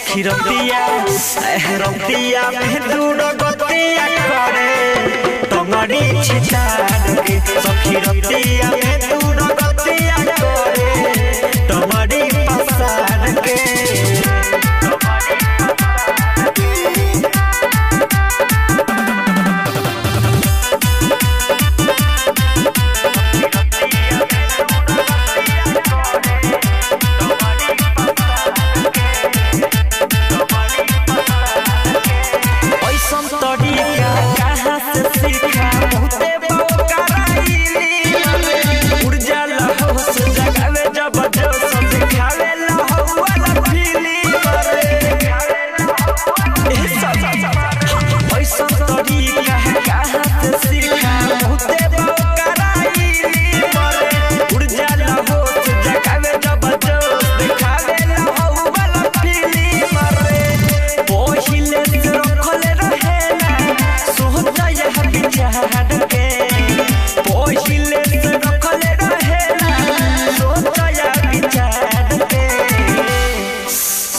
सखी रतिया में दूर गतिया करे तंगड़ी छितार के सखी रतिया में दूर गतिया करे तंगड़ी पसार के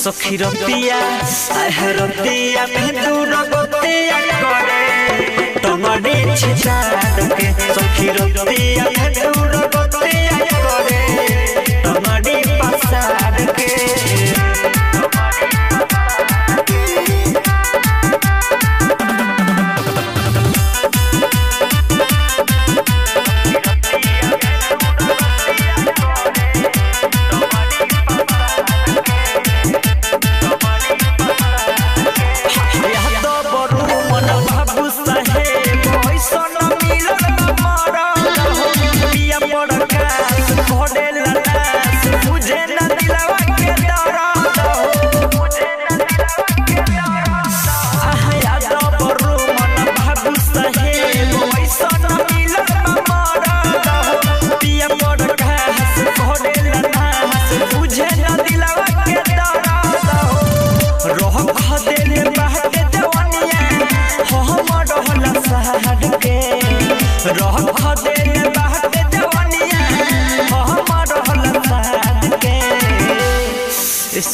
सखी रतिया में दूर गतिया करे तंगड़ी छितार के सखी रतिया में दूर गतिया करे तंगड़ी पसार के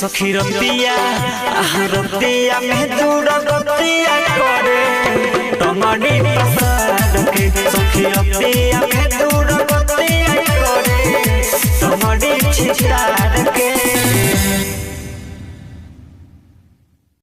सखी रतिया में दूर गतिया करे तंगड़ी पसार के सखी रतिया में दूर गतिया करे तंगड़ी छितार